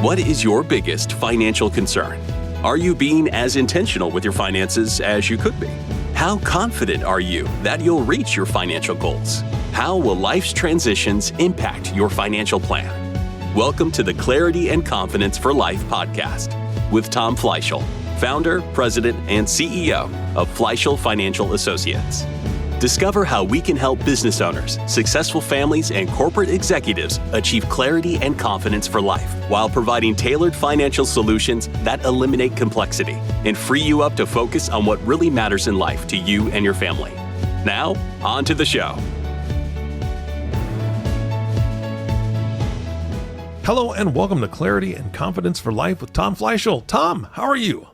What is your biggest financial concern? Are you being as intentional with your finances as you could be? How confident are you that you'll reach your financial goals? How will life's transitions impact your financial plan? Welcome to the Clarity and Confidence for Life podcast with Tom Fleishel, founder, president, and CEO of Fleishel Financial Associates. Discover how we can help business owners, successful families, and corporate executives achieve clarity and confidence for life while providing tailored financial solutions that eliminate complexity and free you up to focus on what really matters in life to you and your family. Now, on to the show. Hello and welcome to Clarity and Confidence for Life with Tom Fleishel. Tom, how are you?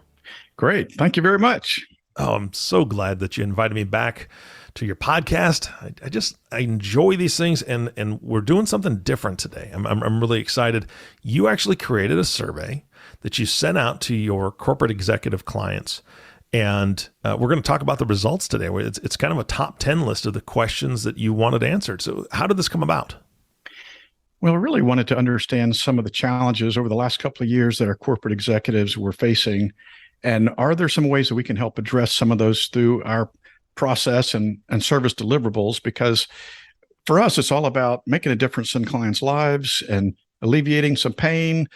Great. Thank you very much. Oh, I'm so glad that you invited me back to your podcast. I enjoy these things, and we're doing something different today. I'm really excited. You actually created a survey that you sent out to your corporate executive clients, and we're going to talk about the results today. It's kind of a top 10 list of the questions that you wanted answered. So how did this come about? Well, I really wanted to understand some of the challenges over the last couple of years that our corporate executives were facing. And are there some ways that we can help address some of those through our process and service deliverables? Because for us, it's all about making a difference in clients' lives and alleviating some pain,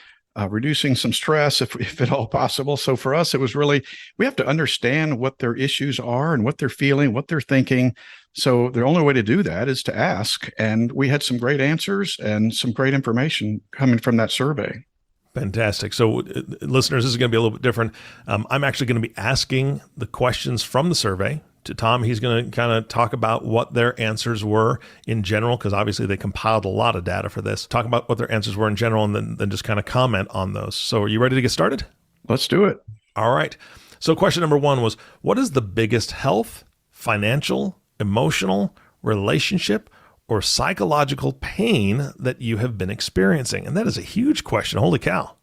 reducing some stress if at all possible. So for us, it was really, we have to understand what their issues are and what they're feeling, what they're thinking. So the only way to do that is to ask. And we had some great answers and some great information coming from that survey. Fantastic. So listeners, this is going to be a little bit different. I'm actually going to be asking the questions from the survey to Tom. He's going to kind of talk about what their answers were in general, because obviously they compiled a lot of data for this. Talk about what their answers were in general, and then just kind of comment on those. So are you ready to get started? Let's do it. All right. So question number one was, what is the biggest health, financial, emotional, relationship, or psychological pain that you have been experiencing? And that is a huge question. Holy cow.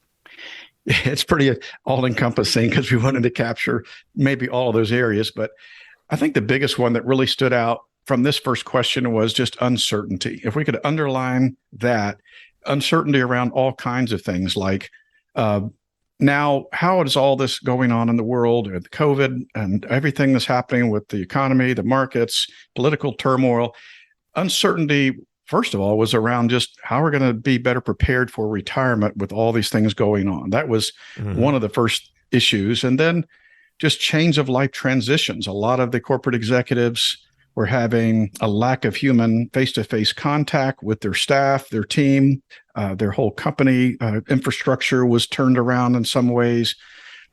It's pretty all-encompassing because we wanted to capture maybe all of those areas. But I think the biggest one that really stood out from this first question was just uncertainty. If we could underline that, uncertainty around all kinds of things like now, how is all this going on in the world with COVID and everything that's happening with the economy, the markets, political turmoil? Uncertainty, first of all, was around just how we're going to be better prepared for retirement with all these things going on. That was one of the first issues. And then just change of life transitions. A lot of the corporate executives were having a lack of human face-to-face contact with their staff, their team, their whole company infrastructure was turned around in some ways.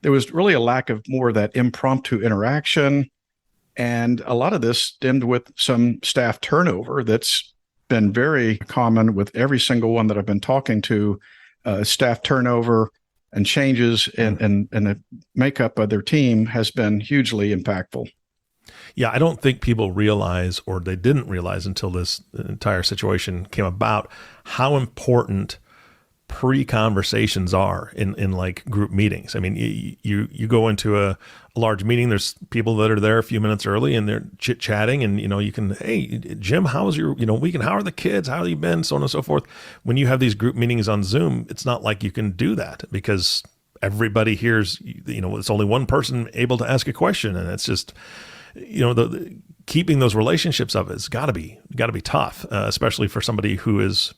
There was really a lack of more of that impromptu interaction. And a lot of this stemmed with some staff turnover that's been very common with every single one that I've been talking to. Staff turnover and changes in the makeup of their team has been hugely impactful. Yeah, I don't think people realize, or they didn't realize until this entire situation came about, how important pre-conversations are in like group meetings. I mean, you go into a large meeting, there's people that are there a few minutes early and they're chit-chatting, and you can, hey, Jim, how's your weekend? How are the kids? How have you been? So on and so forth. When you have these group meetings on Zoom, it's not like you can do that because everybody hears, it's only one person able to ask a question, and it's just, keeping those relationships up has got to be tough, especially for somebody who is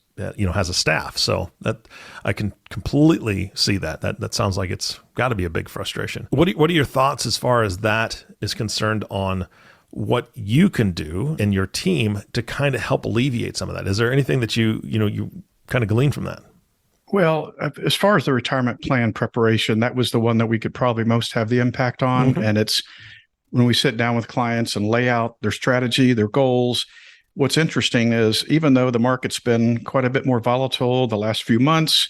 has a staff. So that I can completely see that. That sounds like it's got to be a big frustration. What are your thoughts as far as that is concerned on what you can do and your team to kind of help alleviate some of that? Is there anything that you kind of glean from that? Well, as far as the retirement plan preparation, that was the one that we could probably most have the impact on. And it's when we sit down with clients and lay out their strategy, their goals. What's interesting is even though the market's been quite a bit more volatile the last few months,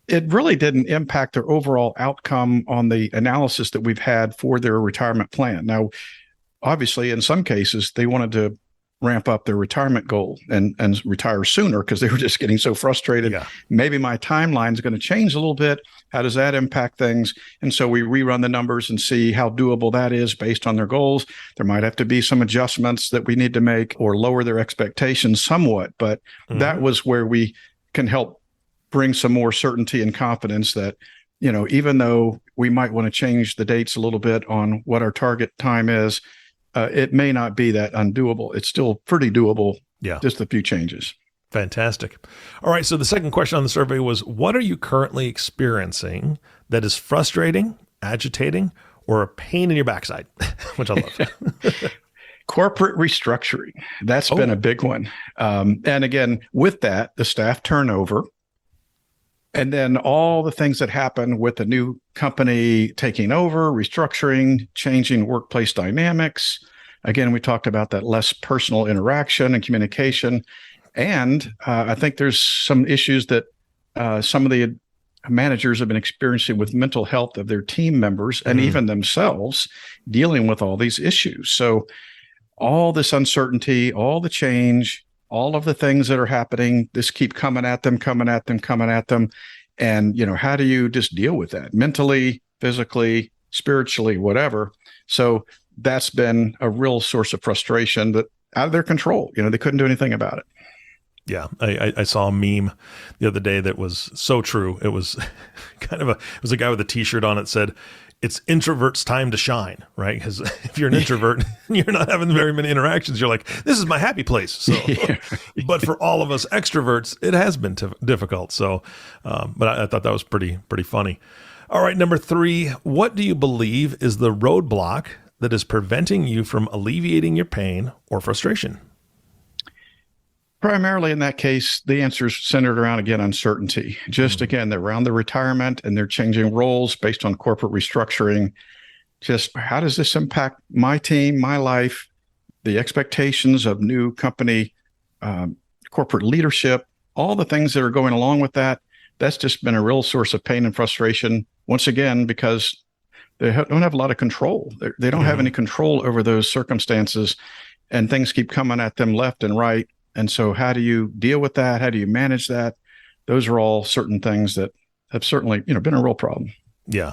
it really didn't impact their overall outcome on the analysis that we've had for their retirement plan. Now, obviously, in some cases, they wanted to ramp up their retirement goal and retire sooner because they were just getting so frustrated. Yeah. Maybe my timeline is going to change a little bit. How does that impact things? And so we rerun the numbers and see how doable that is based on their goals. There might have to be some adjustments that we need to make or lower their expectations somewhat, but that was where we can help bring some more certainty and confidence that, even though we might want to change the dates a little bit on what our target time is, it may not be that undoable. It's still pretty doable. Yeah. Just a few changes. Fantastic. All right. So the second question on the survey was, what are you currently experiencing that is frustrating, agitating, or a pain in your backside? Which I love. Corporate restructuring. That's been a big one. And again, with that, the staff turnover, and then all the things that happen with the new company taking over, restructuring, changing workplace dynamics. Again, we talked about that less personal interaction and communication. And I think there's some issues that some of the managers have been experiencing with mental health of their team members and even themselves dealing with all these issues. So all this uncertainty, all the change, all of the things that are happening, this keep coming at them. And, how do you just deal with that mentally, physically, spiritually, whatever? So that's been a real source of frustration that out of their control. They couldn't do anything about it. Yeah. I saw a meme the other day that was so true. It was it was a guy with a t-shirt on it said, it's introverts' time to shine, right? Because if you're an introvert and you're not having very many interactions, you're like, this is my happy place. So, but for all of us extroverts, it has been difficult. So, but I thought that was pretty funny. All right. Number 3, what do you believe is the roadblock that is preventing you from alleviating your pain or frustration? Primarily in that case, the answer is centered around, again, uncertainty. Just again, they're around the retirement and they're changing roles based on corporate restructuring. Just how does this impact my team, my life, the expectations of new company, corporate leadership, all the things that are going along with that? That's just been a real source of pain and frustration, once again, because they don't have a lot of control. They don't have any control over those circumstances, and things keep coming at them left and right. And so how do you deal with that? How do you manage that? Those are all certain things that have certainly, been a real problem. Yeah.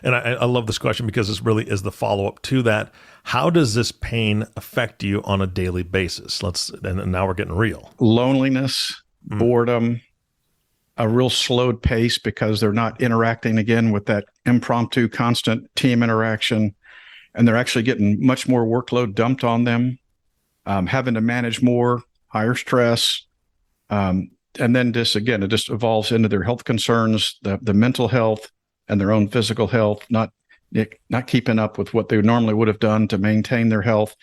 And I love this question because this really is the follow-up to that. How does this pain affect you on a daily basis? And now we're getting real. Loneliness, boredom, a real slowed pace because they're not interacting again with that impromptu, constant team interaction. And they're actually getting much more workload dumped on them, having to manage more, higher stress. And then it just evolves into their health concerns, the mental health and their own physical health, not keeping up with what they normally would have done to maintain their health.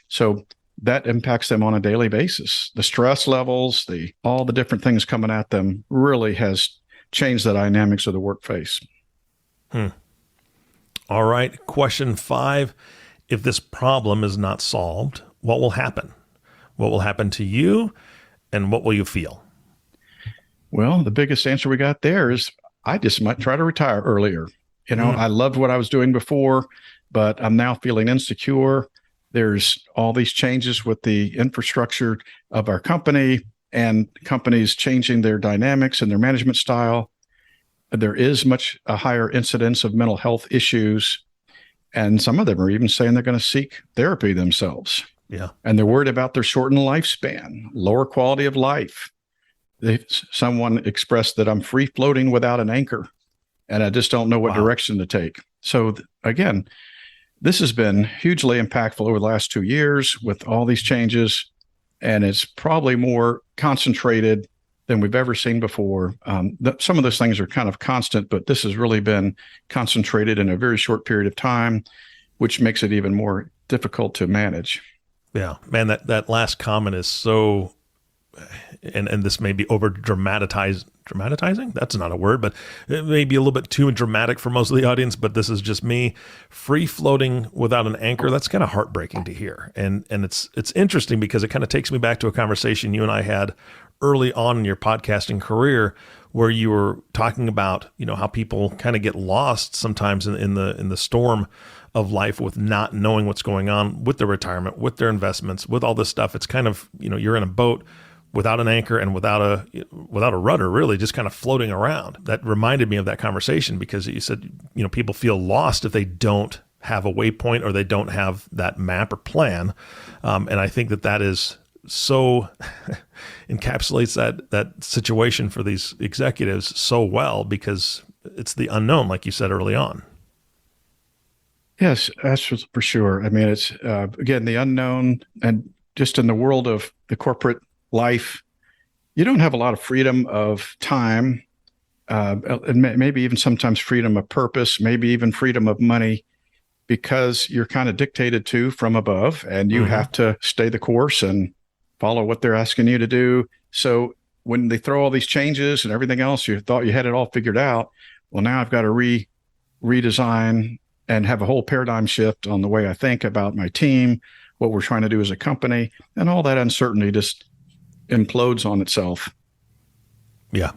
So that impacts them on a daily basis. The stress levels, all the different things coming at them really has changed the dynamics of the workplace. All right. Question 5. If this problem is not solved, what will happen? What will happen to you, and what will you feel? Well, the biggest answer we got there is I just might try to retire earlier. I loved what I was doing before, but I'm now feeling insecure. There's all these changes with the infrastructure of our company and companies changing their dynamics and their management style. There is a higher incidence of mental health issues. And some of them are even saying they're going to seek therapy themselves. Yeah. And they're worried about their shortened lifespan, lower quality of life. Someone expressed that I'm free floating without an anchor, and I just don't know what direction to take. So again, this has been hugely impactful over the last 2 years with all these changes, and it's probably more concentrated than we've ever seen before. Some of those things are kind of constant, but this has really been concentrated in a very short period of time, which makes it even more difficult to manage. Yeah, man, that last comment is so, and this may be over dramatizing? That's not a word, but it may be a little bit too dramatic for most of the audience, but this is just me. Free floating without an anchor, that's kind of heartbreaking to hear. And it's interesting because it kind of takes me back to a conversation you and I had early on in your podcasting career where you were talking about, how people kind of get lost sometimes in the storm of life with not knowing what's going on with their retirement, with their investments, with all this stuff. It's kind of, you're in a boat without an anchor and without a rudder, really just kind of floating around. That reminded me of that conversation because you said, people feel lost if they don't have a waypoint or they don't have that map or plan. And I think that is so encapsulates that situation for these executives so well, because it's the unknown, like you said early on. Yes, that's for sure. I mean, it's again, the unknown, and just in the world of the corporate life, you don't have a lot of freedom of time, and maybe even sometimes freedom of purpose, maybe even freedom of money, because you're kind of dictated to from above, and you have to stay the course and follow what they're asking you to do. So when they throw all these changes and everything else, you thought you had it all figured out. Well, now I've got to redesign and have a whole paradigm shift on the way I think about my team, what we're trying to do as a company, and all that uncertainty just implodes on itself. Yeah.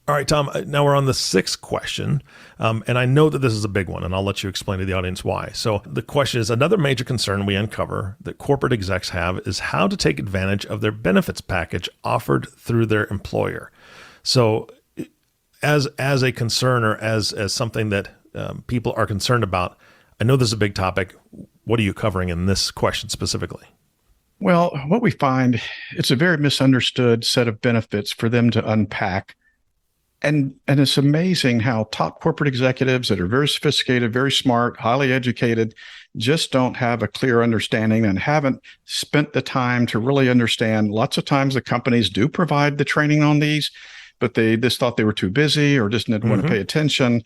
All right, Tom, now we're on the sixth question. And I know that this is a big one, and I'll let you explain to the audience why. So the question is, another major concern we uncover that corporate execs have is how to take advantage of their benefits package offered through their employer. So as a concern, or as something that people are concerned about, I know this is a big topic. What are you covering in this question specifically? Well, what we find, it's a very misunderstood set of benefits for them to unpack. And it's amazing how top corporate executives that are very sophisticated, very smart, highly educated, just don't have a clear understanding and haven't spent the time to really understand. Lots of times the companies do provide the training on these, but they just thought they were too busy or just didn't want to pay attention.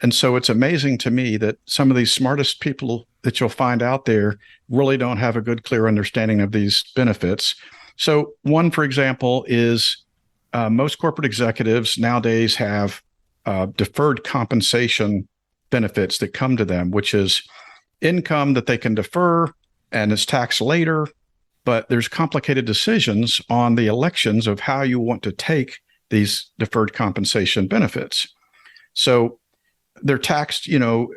And so it's amazing to me that some of these smartest people that you'll find out there really don't have a good, clear understanding of these benefits. So one, for example, is most corporate executives nowadays have deferred compensation benefits that come to them, which is income that they can defer and is taxed later. But there's complicated decisions on the elections of how you want to take these deferred compensation benefits. So they're taxed,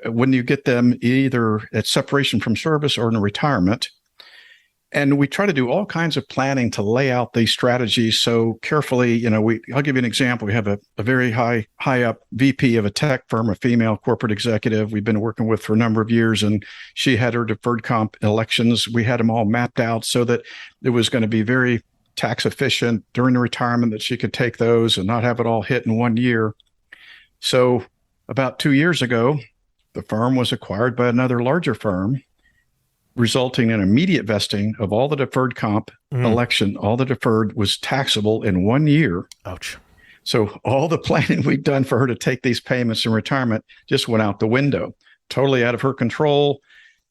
when you get them either at separation from service or in retirement. And we try to do all kinds of planning to lay out these strategies so carefully. I'll give you an example. We have a very high up VP of a tech firm, a female corporate executive we've been working with for a number of years, and she had her deferred comp elections. We had them all mapped out so that it was going to be very tax efficient during the retirement, that she could take those and not have it all hit in 1 year. So about 2 years ago, the firm was acquired by another larger firm, resulting in immediate vesting of all the deferred comp election. All the deferred was taxable in 1 year. Ouch. So all the planning we'd done for her to take these payments in retirement just went out the window, totally out of her control.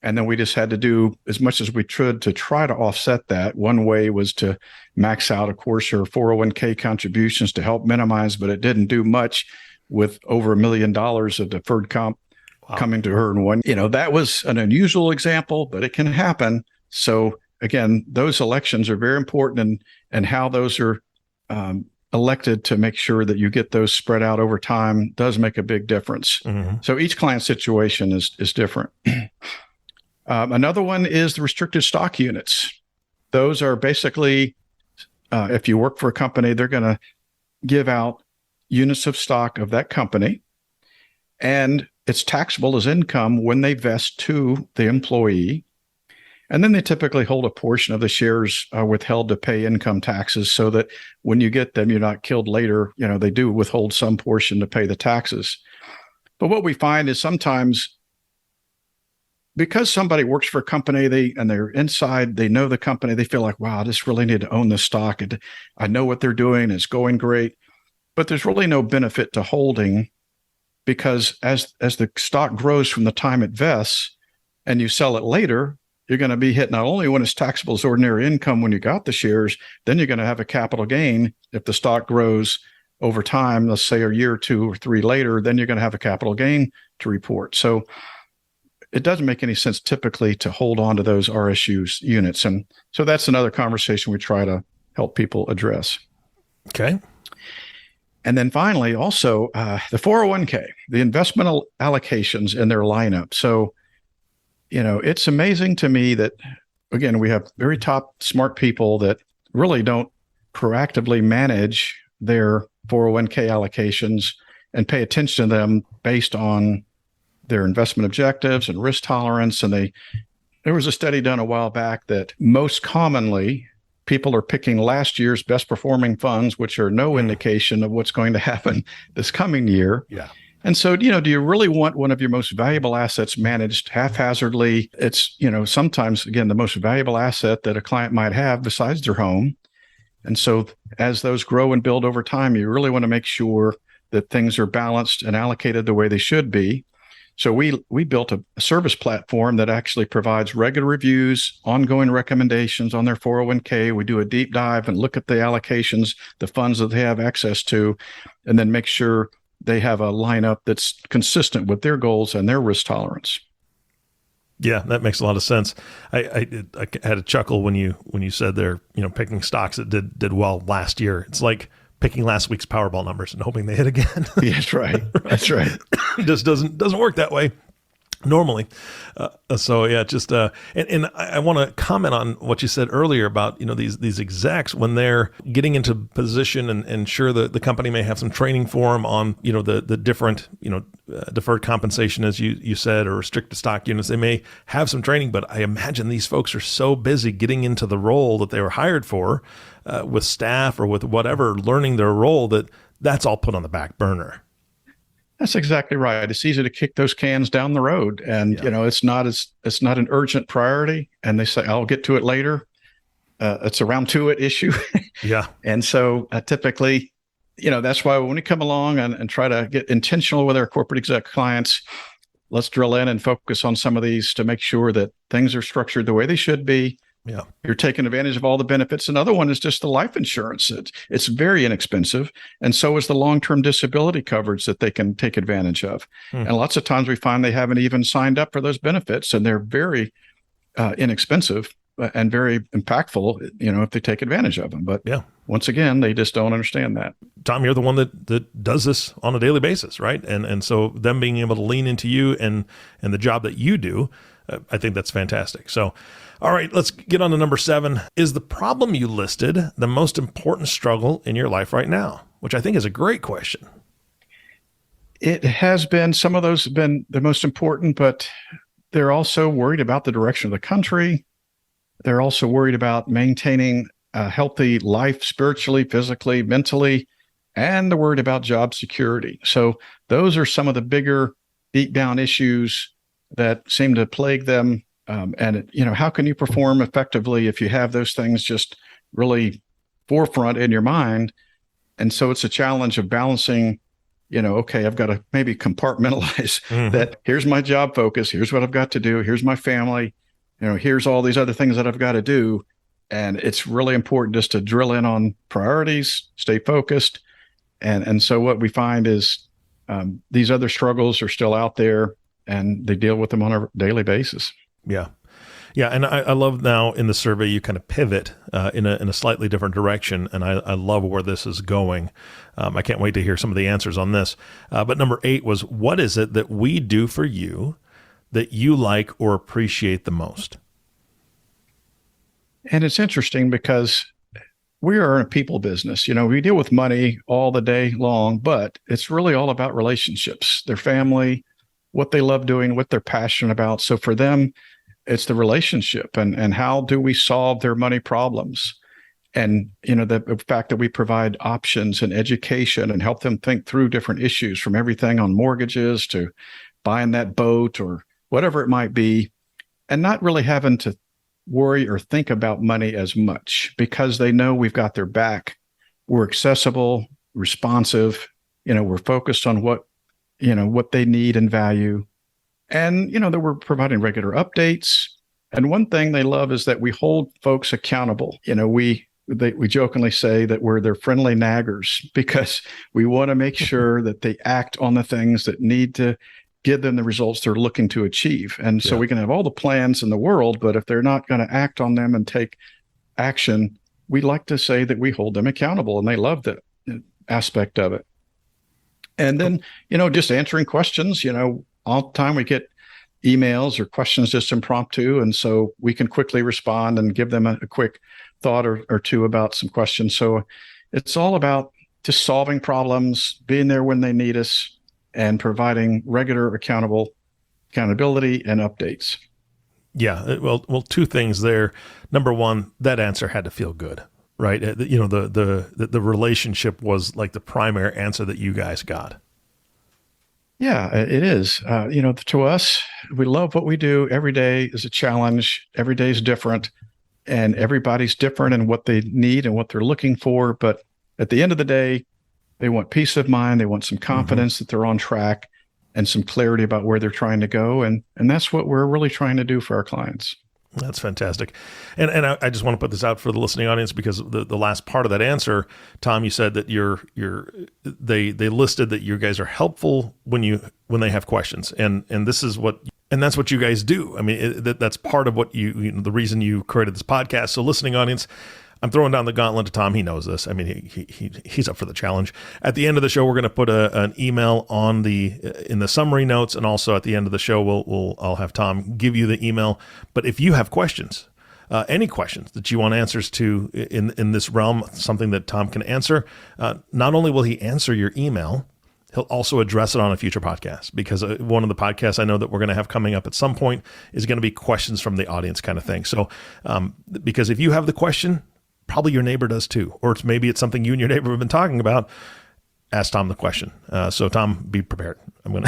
And then we just had to do as much as we could to try to offset that. One way was to max out, of course, her 401k contributions to help minimize, but it didn't do much with over $1 million of deferred comp coming to her in one. That was an unusual example, but it can happen. So again, those elections are very important, and how those are elected to make sure that you get those spread out over time does make a big difference. So each client situation is different. Another one is the restricted stock units. Those are basically, if you work for a company, they're going to give out units of stock of that company, and it's taxable as income when they vest to the employee. And then they typically hold a portion of the shares withheld to pay income taxes, so that when you get them, you're not killed later. They do withhold some portion to pay the taxes. But what we find is sometimes, because somebody works for a company, and they're inside, they know the company, they feel like, wow, I just really need to own this stock. And I know what they're doing. It's going great. But there's really no benefit to holding, because as the stock grows from the time it vests and you sell it later, you're going to be hit not only when it's taxable as ordinary income when you got the shares, then you're going to have a capital gain. If the stock grows over time, let's say a year or 2 or 3 later, then you're going to have a capital gain to report. So it doesn't make any sense typically to hold on to those RSU units. And so that's another conversation we try to help people address. Okay. And then finally, also the 401k, the investment allocations in their lineup. So, it's amazing to me that, again, we have very top smart people that really don't proactively manage their 401k allocations and pay attention to them based on their investment objectives and risk tolerance. And there was a study done a while back that most commonly people are picking last year's best performing funds, which are no indication of what's going to happen this coming year. Yeah. And so, do you really want one of your most valuable assets managed haphazardly? It's, sometimes, again, the most valuable asset that a client might have besides their home. And so as those grow and build over time, you really want to make sure that things are balanced and allocated the way they should be. So we built a service platform that actually provides regular reviews, ongoing recommendations on their 401k. We do a deep dive and look at the allocations, the funds that they have access to, and then make sure they have a lineup that's consistent with their goals and their risk tolerance. Yeah, that makes a lot of sense. I had a chuckle when you said they're picking stocks that did well last year. It's like picking last week's Powerball numbers and hoping they hit again. Yeah, that's right. That's right. It just doesn't work that way normally. So yeah, just and I want to comment on what you said earlier about these execs when they're getting into position and sure the company may have some training for them on the different deferred compensation, as you said, or restricted stock units. They may have some training, but I imagine these folks are so busy getting into the role that they were hired for with staff or with whatever, learning their role, that's all put on the back burner. That's exactly right. It's easy to kick those cans down the road, and it's not an urgent priority. And they say, "I'll get to it later." It's a round to it issue. Yeah. And so typically, that's why when we come along and try to get intentional with our corporate exec clients, let's drill in and focus on some of these to make sure that things are structured the way they should be. Yeah. You're taking advantage of all the benefits. Another one is just the life insurance. It's very inexpensive. And so is the long-term disability coverage that they can take advantage of. And lots of times we find they haven't even signed up for those benefits, and they're very inexpensive and very impactful, if they take advantage of them. But once again, they just don't understand that. Tom, you're the one that does this on a daily basis, right? And so them being able to lean into you and the job that you do, I think that's fantastic. So, all right, let's get on to number 7. Is the problem you listed the most important struggle in your life right now? Which I think is a great question. It has been. Some of those have been the most important, but they're also worried about the direction of the country. They're also worried about maintaining a healthy life spiritually, physically, mentally, and they're worried about job security. So those are some of the bigger, deep down issues that seem to plague them. And how can you perform effectively if you have those things just really forefront in your mind? And so it's a challenge of balancing, okay, I've got to maybe compartmentalize that. Here's my job focus. Here's what I've got to do. Here's my family. Here's all these other things that I've got to do. And it's really important just to drill in on priorities, stay focused. And so what we find is these other struggles are still out there, and they deal with them on a daily basis. Yeah. Yeah. And I love now in the survey, you kind of pivot in a slightly different direction. And I love where this is going. I can't wait to hear some of the answers on this. But number 8 was, what is it that we do for you that you like or appreciate the most? And it's interesting because we are in a people business. We deal with money all the day long, but it's really all about relationships, their family, what they love doing, what they're passionate about. So for them, it's the relationship and how do we solve their money problems? And, the fact that we provide options and education and help them think through different issues, from everything on mortgages to buying that boat or whatever it might be, and not really having to worry or think about money as much because they know we've got their back. We're accessible, responsive, we're focused on what they need and value. And, that we're providing regular updates. And one thing they love is that we hold folks accountable. We jokingly say that we're their friendly naggers because we want to make sure that they act on the things that need to give them the results they're looking to achieve. And so we can have all the plans in the world, but if they're not going to act on them and take action, we like to say that we hold them accountable, and they love that aspect of it. And then, just answering questions, all the time we get emails or questions just impromptu. And so we can quickly respond and give them a quick thought or two about some questions. So it's all about just solving problems, being there when they need us, and providing regular accountability and updates. Well, two things there. Number one, that answer had to feel good, right? The relationship was like the primary answer that you guys got. Yeah, it is. To us, we love what we do. Every day is a challenge. Every day is different, and everybody's different in what they need and what they're looking for. But at the end of the day, they want peace of mind. They want some confidence that they're on track and some clarity about where they're trying to go. And that's what we're really trying to do for our clients. That's fantastic. And I just want to put this out for the listening audience, because the last part of that answer, Tom, you said that they listed that you guys are helpful when they have questions. And this is that's what you guys do. I mean, that's part of what the reason you created this podcast. So listening audience, I'm throwing down the gauntlet to Tom. He knows this. I mean, he's up for the challenge. At the end of the show, we're going to put an email in the summary notes, and also at the end of the show, I'll have Tom give you the email. But if you have questions, any questions that you want answers to in this realm, something that Tom can answer, not only will he answer your email, he'll also address it on a future podcast, because one of the podcasts I know that we're going to have coming up at some point is going to be questions from the audience kind of thing. So, because if you have the question, probably your neighbor does too, or maybe it's something you and your neighbor have been talking about. Ask Tom the question. So Tom, be prepared. I'm going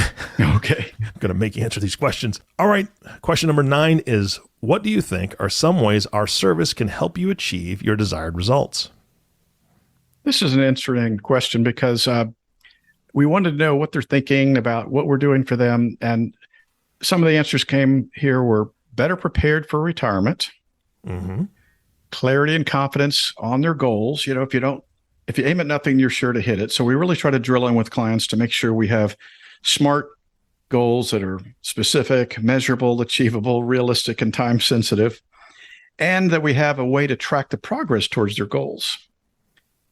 to make you answer these questions. All right. Question number 9 is, what do you think are some ways our service can help you achieve your desired results? This is an interesting question, because we wanted to know what they're thinking about what we're doing for them. And some of the answers came here were better prepared for retirement. Mm-hmm. Clarity and confidence on their goals. If you aim at nothing, you're sure to hit it. So we really try to drill in with clients to make sure we have smart goals that are specific, measurable, achievable, realistic, and time sensitive, and that we have a way to track the progress towards their goals.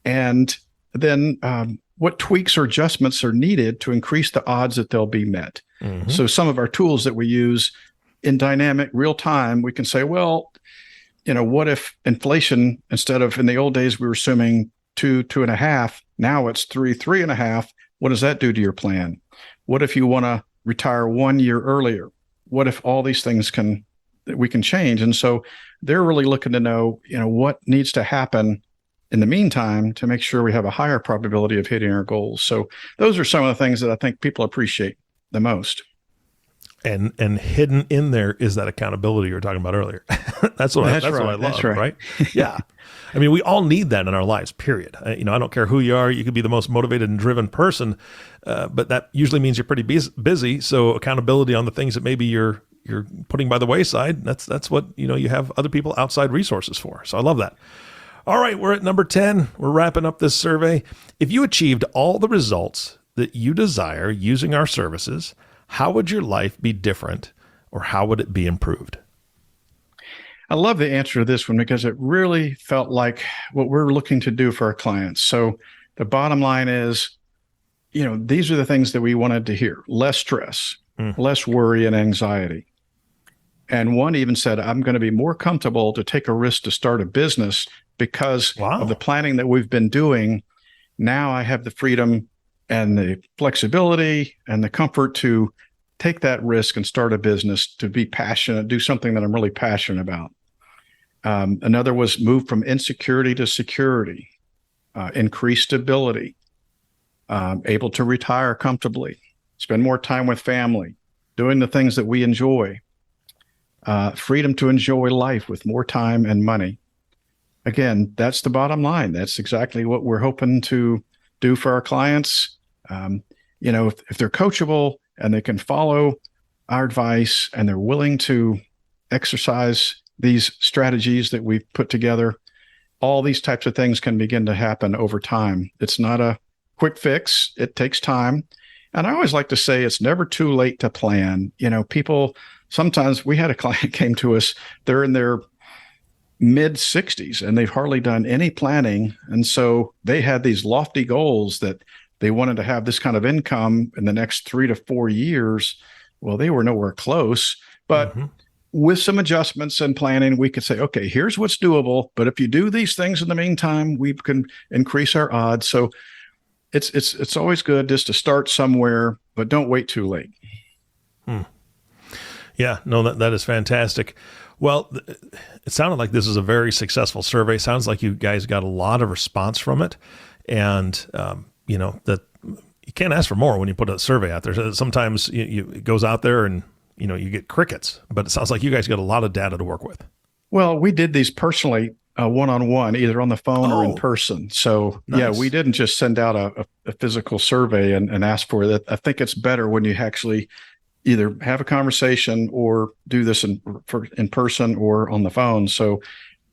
And then what tweaks or adjustments are needed to increase the odds that they'll be met. Mm-hmm. So some of our tools that we use in dynamic real time, we can say, well, what if inflation, instead of in the old days, we were assuming 2.5, now it's 3.5. What does that do to your plan? What if you want to retire 1 year earlier? What if all these things we can change? And so they're really looking to know, what needs to happen in the meantime to make sure we have a higher probability of hitting our goals. So those are some of the things that I think people appreciate the most. And hidden in there is that accountability you were talking about earlier. That's what I love, that's right? Yeah. I mean, we all need that in our lives, period. I don't care who you are. You could be the most motivated and driven person, but that usually means you're pretty busy. So accountability on the things that maybe you're putting by the wayside, that's what, you have other people outside resources for. So I love that. All right, we're at number 10. We're wrapping up this survey. If you achieved all the results that you desire using our services, how would your life be different, or how would it be improved? I love the answer to this one, because it really felt like what we're looking to do for our clients. So the bottom line is, these are the things that we wanted to hear: less stress, less worry and anxiety. And one even said, I'm going to be more comfortable to take a risk to start a business because of the planning that we've been doing. Now I have the freedom and the flexibility and the comfort to take that risk and start a business, to be passionate, do something that I'm really passionate about. Another was move from insecurity to security, increase stability, able to retire comfortably, spend more time with family, doing the things that we enjoy, freedom to enjoy life with more time and money. Again, that's the bottom line. That's exactly what we're hoping to do for our clients. If they're coachable and they can follow our advice and they're willing to exercise these strategies that we've put together, all these types of things can begin to happen over time. It's not a quick fix. It takes time. And I always like to say it's never too late to plan. People, sometimes we had a client came to us, they're in their mid 60s and they've hardly done any planning. And so they had these lofty goals that they wanted to have this kind of income in the next 3 to 4 years. Well, they were nowhere close, but with some adjustments and planning, we could say, okay, here's what's doable. But if you do these things in the meantime, we can increase our odds. So it's always good just to start somewhere, but don't wait too late. Yeah, no, that is fantastic. Well, it sounded like this is a very successful survey. Sounds like you guys got a lot of response from it. And, that you can't ask for more when you put a survey out there. So sometimes it goes out there and, you get crickets. But it sounds like you guys got a lot of data to work with. Well, we did these personally one-on-one, either on the phone or in person. So, nice. Yeah, we didn't just send out a physical survey and ask for it. I think it's better when you actually either have a conversation or do this in person or on the phone. So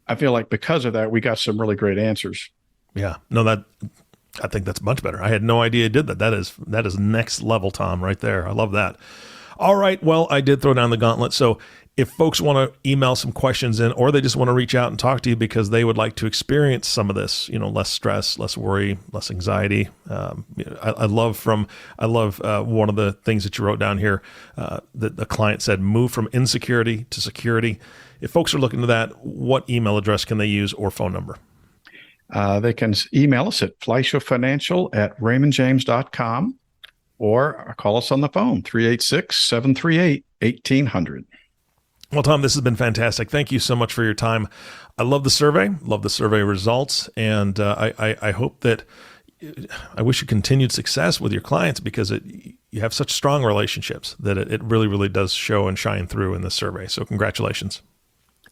I feel like because of that, we got some really great answers. Yeah, no, I think that's much better. I had no idea you did that. That is next level, Tom, right there. I love that. All right. Well, I did throw down the gauntlet. So if folks want to email some questions in, or they just want to reach out and talk to you because they would like to experience some of this, less stress, less worry, less anxiety. I love one of the things that you wrote down here, that the client said, move from insecurity to security. If folks are looking to that, what email address can they use or phone number? They can email us at fleishelfinancial@raymondjames.com or call us on the phone, 386-738-1800. Well, Tom, this has been fantastic. Thank you so much for your time. I love the survey, results, and I hope that I wish you continued success with your clients because you have such strong relationships that it really, really does show and shine through in this survey. So congratulations.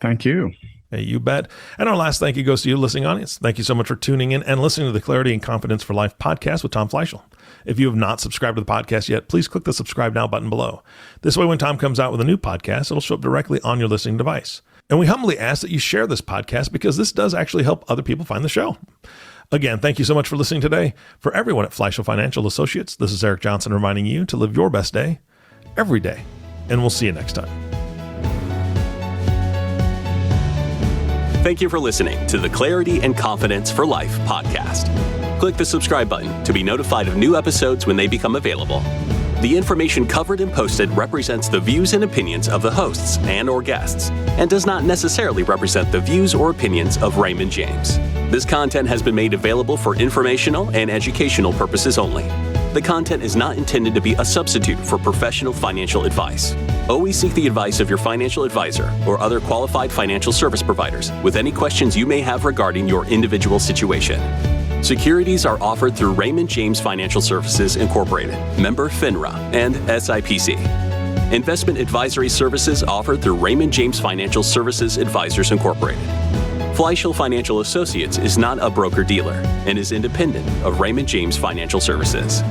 Thank you. Hey, you bet. And our last thank you goes to you, listening audience. Thank you so much for tuning in and listening to the Clarity and Confidence for Life podcast with Tom Fleishel. If you have not subscribed to the podcast yet, please click the subscribe now button below. This way, when Tom comes out with a new podcast, it'll show up directly on your listening device. And we humbly ask that you share this podcast because this does actually help other people find the show. Again, thank you so much for listening today. For everyone at Fleishel Financial Associates, this is Eric Johnson reminding you to live your best day every day. And we'll see you next time. Thank you for listening to the Clarity and Confidence for Life podcast. Click the subscribe button to be notified of new episodes when they become available. The information covered and posted represents the views and opinions of the hosts and/or guests and does not necessarily represent the views or opinions of Raymond James. This content has been made available for informational and educational purposes only. The content is not intended to be a substitute for professional financial advice. Always seek the advice of your financial advisor or other qualified financial service providers with any questions you may have regarding your individual situation. Securities are offered through Raymond James Financial Services Incorporated, member FINRA, and SIPC. Investment advisory services offered through Raymond James Financial Services Advisors Incorporated. Fleishel Financial Associates is not a broker-dealer and is independent of Raymond James Financial Services.